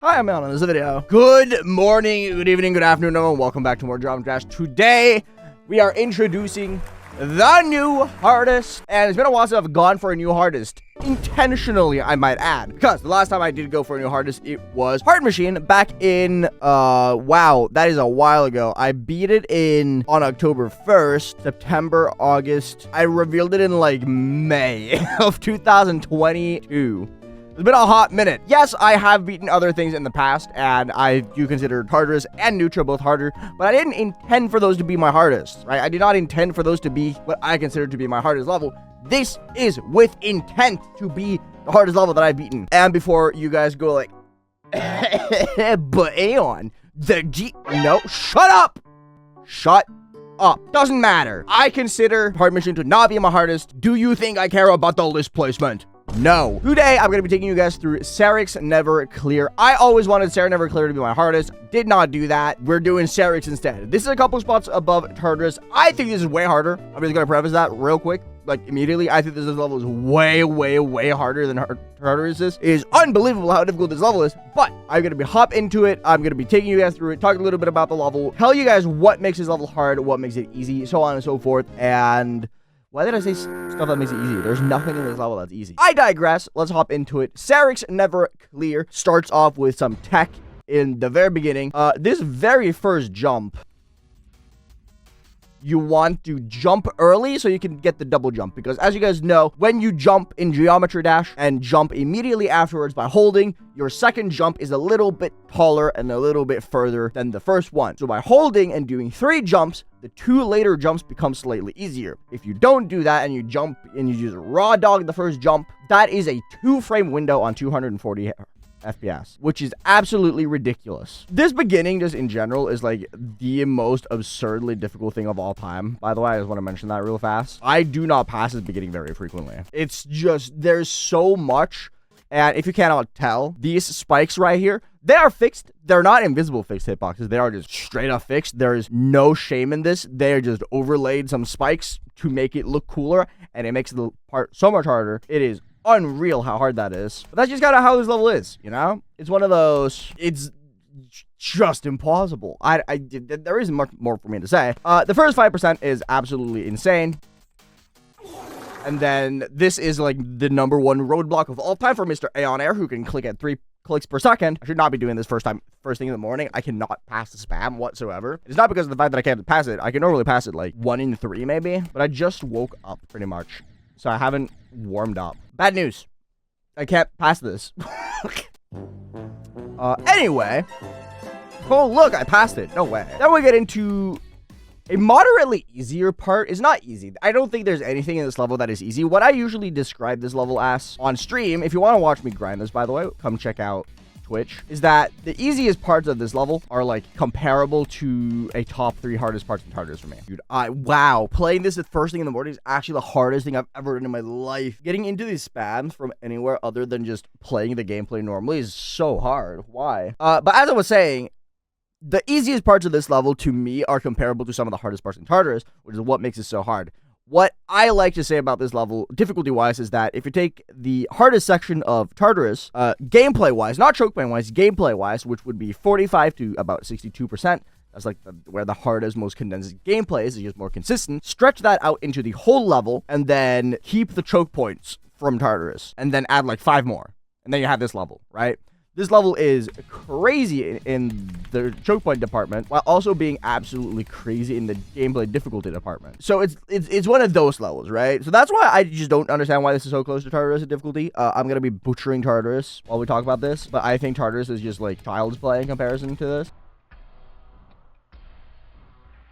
Hi, I'm Alan. This is a video. Good morning, good evening, good afternoon, and welcome back to more Drama Trash. Today, we are introducing the new hardest, and it's been a while since I've gone for a new hardest. Intentionally, I might add, because the last time I did go for a new hardest, it was Hard Machine back in, wow, that is a while ago. I beat it on October 1st, September, August. I revealed it in like May of 2022. It's been a hot minute. Yes, I have beaten other things in the past, and I do consider Tartarus and Neutra both harder, but I didn't intend for those to be my hardest, right? I did not intend for those to be what I consider to be my hardest level. This is with intent to be the hardest level that I've beaten. And before you guys go like, but Aeon, no, shut up! Shut up. Doesn't matter. I consider Hard Mission to not be my hardest. Do you think I care about the list placement? No. Today, I'm going to be taking you guys through SARYYX Never Clear. I always wanted SARYYX Never Clear to be my hardest. Did not do that. We're doing SARYYX instead. This is a couple spots above Tartarus. I think this is way harder. I'm just going to preface that real quick. Like, immediately, I think this level is way harder than Tartarus is. It is unbelievable how difficult this level is, but I'm going to hop into it. I'm going to be taking you guys through it, talk a little bit about the level, tell you guys what makes this level hard, what makes it easy, so on and so forth, and why did I say stuff that makes it easy? There's nothing in this level that's easy. I digress. Let's hop into it. SARYYX Never Clear starts off with some tech in the very beginning. This very first jump, you want to jump early so you can get the double jump, because as you guys know, when you jump in Geometry Dash and jump immediately afterwards by holding, your second jump is a little bit taller and a little bit further than the first one. So by holding and doing 3 jumps, the 2 later jumps become slightly easier. If you don't do that and you jump and you just raw dog the first jump, that is a 2-frame window on 240 FPS, which is absolutely ridiculous. This beginning, just in general, is like the most absurdly difficult thing of all time. By the way, I just want to mention that real fast. I do not pass this beginning very frequently. It's just, there's so much. And if you cannot tell, these spikes right here, they are fixed. They're not invisible fixed hitboxes. They are just straight up fixed. There is no shame in this. They are just overlaid some spikes to make it look cooler, and it makes the part so much harder. It is unreal how hard that is. But that's just kind of how this level is, you know? It's one of those, it's just impossible. There isn't much more for me to say. The first 5% is absolutely insane. And then this is like the #1 roadblock of all time for Mr. AeonAir, who can click at 3 clicks per second. I should not be doing this first thing in the morning. I cannot pass the spam whatsoever. It's not because of the fact that I can't pass it. I can normally pass it like 1 in 3 maybe, but I just woke up pretty much, so I haven't warmed up. Bad news. I can't pass this. Anyway. Oh, look, I passed it. No way. Then we get into a moderately easier part. It's not easy. I don't think there's anything in this level that is easy. What I usually describe this level as on stream, if you want to watch me grind this, by the way, come check out Twitch, is that the easiest parts of this level are like comparable to a top 3 hardest parts of Tartarus for me. Dude, wow, playing this the first thing in the morning is actually the hardest thing I've ever done in my life. Getting into these spams from anywhere other than just playing the gameplay normally is so hard. Why? But as I was saying, the easiest parts of this level to me are comparable to some of the hardest parts in Tartarus, which is what makes it so hard. What I like to say about this level, difficulty-wise, is that if you take the hardest section of Tartarus, gameplay-wise, not choke point-wise, gameplay-wise, which would be 45 to about 62%, that's like where the hardest, most condensed gameplay is just more consistent, stretch that out into the whole level, and then keep the choke points from Tartarus, and then add like 5 more, and then you have this level, right? This level is crazy in the choke point department, while also being absolutely crazy in the gameplay difficulty department. So it's one of those levels, right? So that's why I just don't understand why this is so close to Tartarus in difficulty. I'm gonna be butchering Tartarus while we talk about this, but I think Tartarus is just like child's play in comparison to this.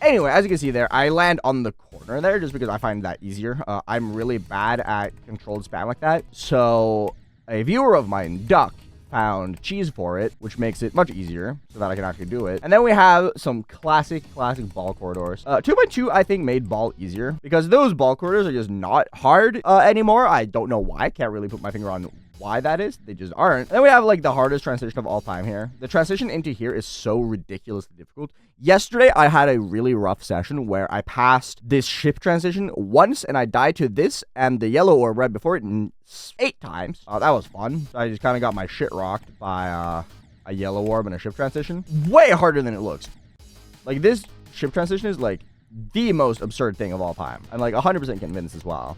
Anyway, as you can see there, I land on the corner there just because I find that easier. I'm really bad at controlled spam like that, so a viewer of mine, Duck, found cheese for it, which makes it much easier so that I can actually do it. And then we have some classic ball corridors. 2.2 I think made ball easier because those ball corridors are just not hard anymore. I don't know why. Can't really put my finger on why that is. They just aren't. And then we have like the hardest transition of all time here. The transition into here is so ridiculously difficult. Yesterday, I had a really rough session where I passed this ship transition once and I died to this and the yellow orb right before it 8 times. That was fun. I just kind of got my shit rocked by a yellow orb and a ship transition. Way harder than it looks. Like, this ship transition is like the most absurd thing of all time. I'm like 100% convinced as well.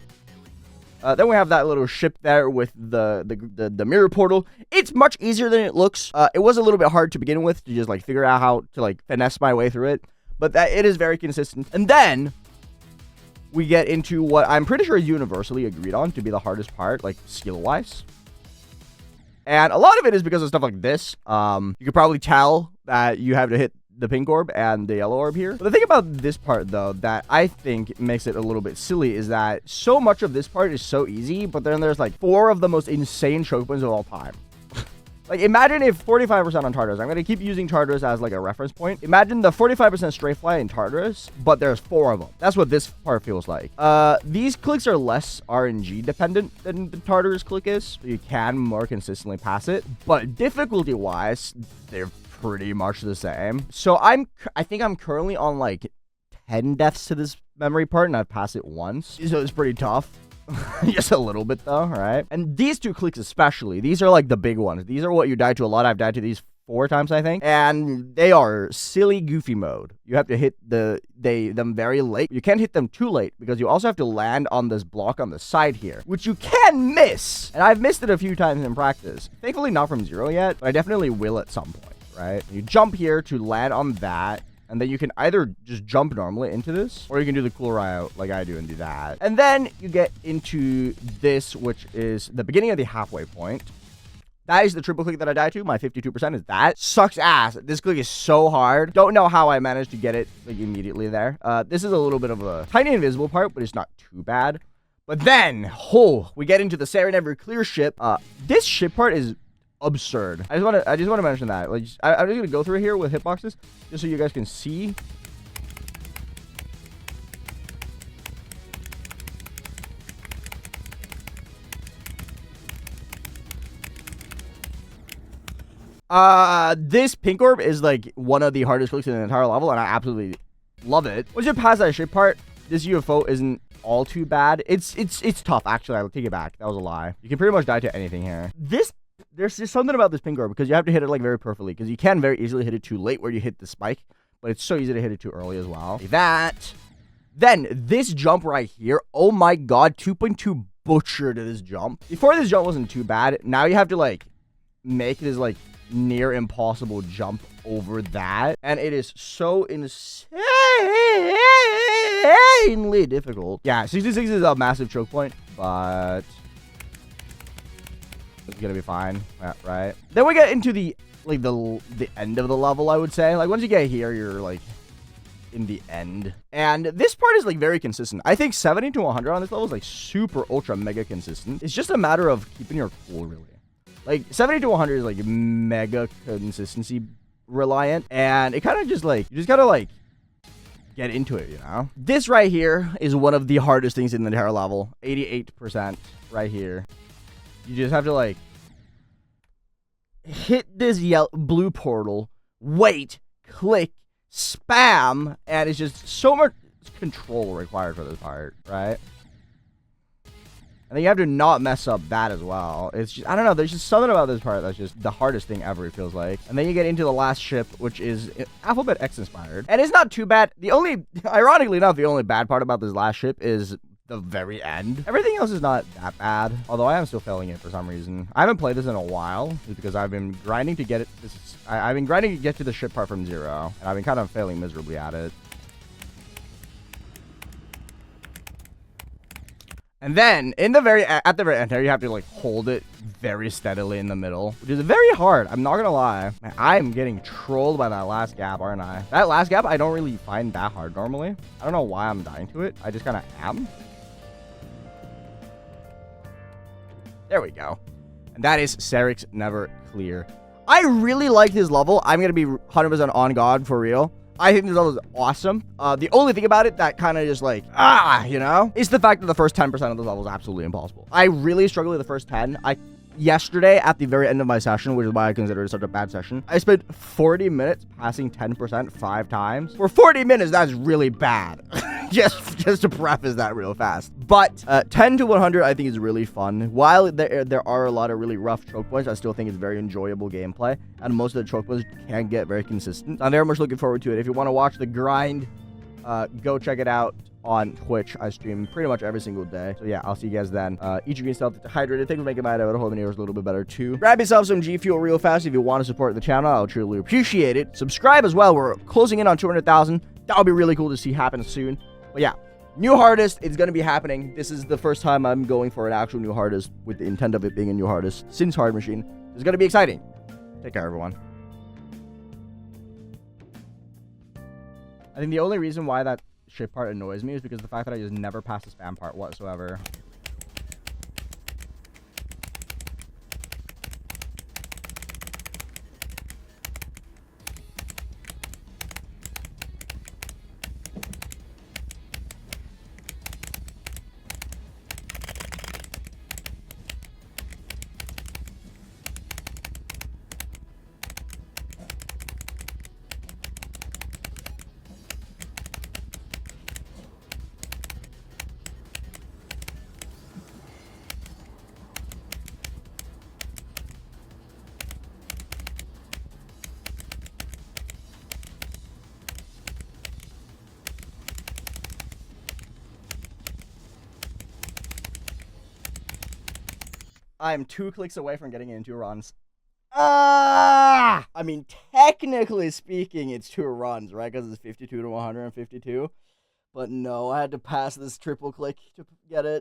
Then we have that little ship there with the mirror portal. It's much easier than it looks. It was a little bit hard to begin with to just like figure out how to like finesse my way through it, but that it is very consistent. And then we get into what I'm pretty sure is universally agreed on to be the hardest part, like skill-wise. And a lot of it is because of stuff like this. You could probably tell that you have to hit the pink orb and the yellow orb here. But the thing about this part, though, that I think makes it a little bit silly is that so much of this part is so easy, but then there's like 4 of the most insane choke points of all time. Like, imagine if 45% on Tartarus. I'm going to keep using Tartarus as like a reference point. Imagine the 45% strafe fly in Tartarus, but there's 4 of them. That's what this part feels like. These clicks are less RNG dependent than the Tartarus click is. So you can more consistently pass it, but difficulty wise, they're pretty much the same. So I think I'm currently on like 10 deaths to this memory part, and I've passed it once. So it's pretty tough. Just a little bit though, right? And these 2 clicks especially, these are like the big ones. These are what you die to a lot. I've died to these 4 times, I think. And they are silly, goofy mode. You have to hit them very late. You can't hit them too late because you also have to land on this block on the side here, which you can miss. And I've missed it a few times in practice. Thankfully not from 0 yet, but I definitely will at some point, right? You jump here to land on that. And then you can either just jump normally into this, or you can do the cool route like I do and do that. And then you get into this, which is the beginning of the halfway point. That is the triple click that I die to. My 52% is that. Sucks ass. This click is so hard. Don't know how I managed to get it like immediately there. This is a little bit of a tiny invisible part, but it's not too bad. But then, we get into the SARYYX clear ship. This ship part is absurd. I just want to mention that. Like, I'm just gonna go through here with hitboxes just so you guys can see. This pink orb is like one of the hardest clicks in the entire level, and I absolutely love it. Once you pass that ship part, this UFO isn't all too bad. It's tough, actually. I'll take it back. That was a lie. You can pretty much die to anything here. There's just something about this pink orb because you have to hit it like very perfectly, because you can very easily hit it too late where you hit the spike, but it's so easy to hit it too early as well. Like that. Then this jump right here, oh my god, 2.2 butcher to this jump. Before, this jump wasn't too bad. Now you have to like make this like near impossible jump over that, and it is so insanely difficult. Yeah, 66 is a massive choke point, but it's gonna be fine, right? Then we get into the end of the level, I would say. Like, once you get here, you're like in the end, and this part is like very consistent. I think 70 to 100 on this level is like super ultra mega consistent. It's just a matter of keeping your cool, really. Like 70 to 100 is like mega consistency reliant, and it kind of just like, you just gotta like get into it, you know? This right here is one of the hardest things in the entire level. 88% right here. You just have to like hit this blue portal, wait, click, spam, and it's just so much control required for this part, right? And then you have to not mess up that as well. It's just, I don't know, there's just something about this part that's just the hardest thing ever, it feels like. And then you get into the last ship, which is Alphabet X inspired. And it's not too bad. The only, ironically enough, the only bad part about this last ship is the very end. Everything else is not that bad, although I am still failing it for some reason. I haven't played this in a while because I've been grinding to get it. I've been grinding to get to the ship part from 0, and I've been kind of failing miserably at it. And then at the very end here, you have to like hold it very steadily in the middle, which is very hard. I'm not gonna lie. Man, I'm getting trolled by that last gap, aren't I? That last gap I don't really find that hard normally. I don't know why I'm dying to it. I just kind of am. There we go. And that is SARYYX Never Clear. I really like this level. I'm going to be 100% on God for real. I think this level is awesome. The only thing about it that kind of just like, you know, is the fact that the first 10% of this level is absolutely impossible. I really struggled with the first 10. Yesterday, at the very end of my session, which is why I consider it such a bad session, I spent 40 minutes passing 10% 5 times. For 40 minutes, that's really bad. just to preface that real fast. But 10 to 100 I think is really fun. While there are a lot of really rough choke points, I still think it's very enjoyable gameplay, and most of the choke points can get very consistent. I'm very much looking forward to it. If you want to watch the grind, go check it out on Twitch. I stream pretty much every single day. So yeah, I'll see you guys then. Eat your green stuff, hydrated. Thanks for making my day. I hope it was a little bit better too. Grab yourself some G Fuel real fast if you want to support the channel. I'll truly appreciate it. Subscribe as well. We're closing in on 200,000. That would be really cool to see happen soon. But yeah, new hardest, it's going to be happening. This is the first time I'm going for an actual new hardest with the intent of it being a new hardest since Hard Machine. It's going to be exciting. Take care, everyone. I think the only reason why that ship part annoys me is because the fact that I just never pass the spam part whatsoever. I am 2 clicks away from getting into runs. I mean, technically speaking, it's 2 runs, right? Because it's 52 to 152. But no, I had to pass this triple click to get it.